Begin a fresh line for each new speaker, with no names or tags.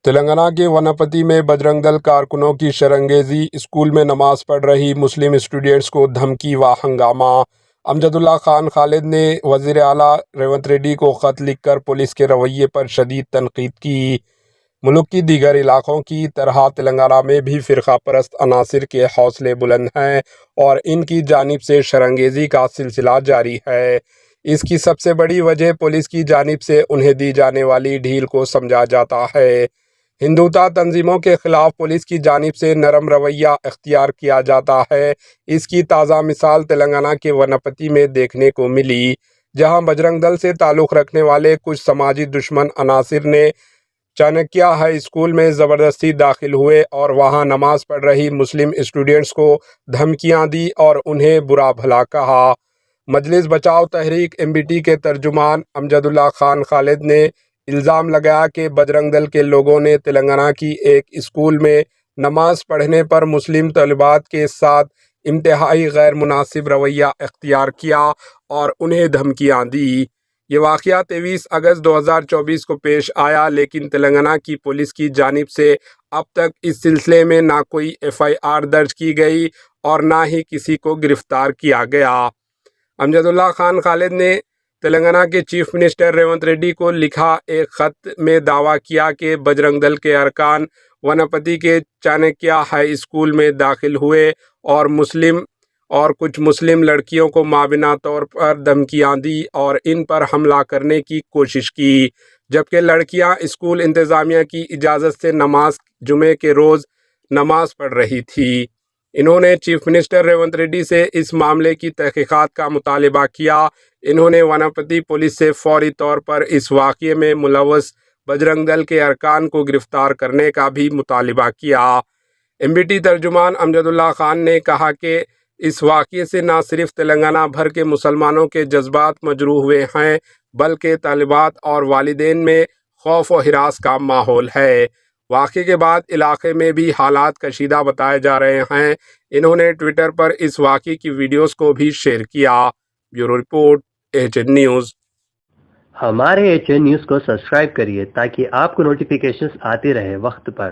تلنگانہ کے وناپتی میں بجرنگ دل کارکنوں کی شرنگیزی، اسکول میں نماز پڑھ رہی مسلم اسٹوڈنٹس کو دھمکی و ہنگامہ۔ امجد اللہ خان خالد نے وزیر اعلیٰ ریونت ریڈی کو خط لکھ کر پولیس کے رویے پر شدید تنقید کی۔ ملک کی دیگر علاقوں کی طرح تلنگانہ میں بھی فرقہ پرست عناصر کے حوصلے بلند ہیں اور ان کی جانب سے شرنگیزی کا سلسلہ جاری ہے۔ اس کی سب سے بڑی وجہ پولیس کی جانب سے انہیں دی جانے والی ڈھیل کو سمجھا جاتا ہے۔ ہندوتوا تنظیموں کے خلاف پولیس کی جانب سے نرم رویہ اختیار کیا جاتا ہے۔ اس کی تازہ مثال تلنگانہ کے وناپتی میں دیکھنے کو ملی، جہاں بجرنگ دل سے تعلق رکھنے والے کچھ سماجی دشمن عناصر نے چانکیہ ہائی اسکول میں زبردستی داخل ہوئے اور وہاں نماز پڑھ رہی مسلم اسٹوڈنٹس کو دھمکیاں دی اور انہیں برا بھلا کہا۔ مجلس بچاؤ تحریک MBT کے ترجمان امجد اللہ خان خالد نے الزام لگایا کہ بجرنگ دل کے لوگوں نے تلنگانہ کی ایک اسکول میں نماز پڑھنے پر مسلم طالبات کے ساتھ انتہائی غیر مناسب رویہ اختیار کیا اور انہیں دھمکیاں دی۔ یہ واقعہ 23 اگست 2024 کو پیش آیا، لیکن تلنگانہ کی پولیس کی جانب سے اب تک اس سلسلے میں نہ کوئی FIR درج کی گئی اور نہ ہی کسی کو گرفتار کیا گیا۔ امجد اللہ خان خالد نے تلنگانہ کے چیف منسٹر ریونت ریڈی کو لکھا ایک خط میں دعویٰ کیا کہ بجرنگ دل کے ارکان وناپتی کے چانکیہ ہائی اسکول میں داخل ہوئے اور کچھ مسلم لڑکیوں کو مابینہ طور پر دھمکیاں دی اور ان پر حملہ کرنے کی کوشش کی، جبکہ لڑکیاں اسکول انتظامیہ کی اجازت سے جمعے کے روز نماز پڑھ رہی تھی۔ انہوں نے چیف منسٹر ریونت ریڈی سے اس معاملے کی تحقیقات کا مطالبہ کیا۔ انہوں نے وناپتی پولیس سے فوری طور پر اس واقعے میں ملوث بجرنگ دل کے ارکان کو گرفتار کرنے کا بھی مطالبہ کیا۔ MBT ترجمان امجد اللہ خان نے کہا کہ اس واقعے سے نہ صرف تلنگانہ بھر کے مسلمانوں کے جذبات مجروح ہوئے ہیں، بلکہ طالبات اور والدین میں خوف و ہراس کا ماحول ہے۔ واقعے کے بعد علاقے میں بھی حالات کشیدہ بتائے جا رہے ہیں۔ انہوں نے ٹویٹر پر اس واقعے کی ویڈیوز کو بھی شیئر کیا۔ Bureau report HN news.
ہمارے HN نیوز کو سبسکرائب کریے تاکہ آپ کو نوٹیفیکیشنز آتے رہے وقت پر۔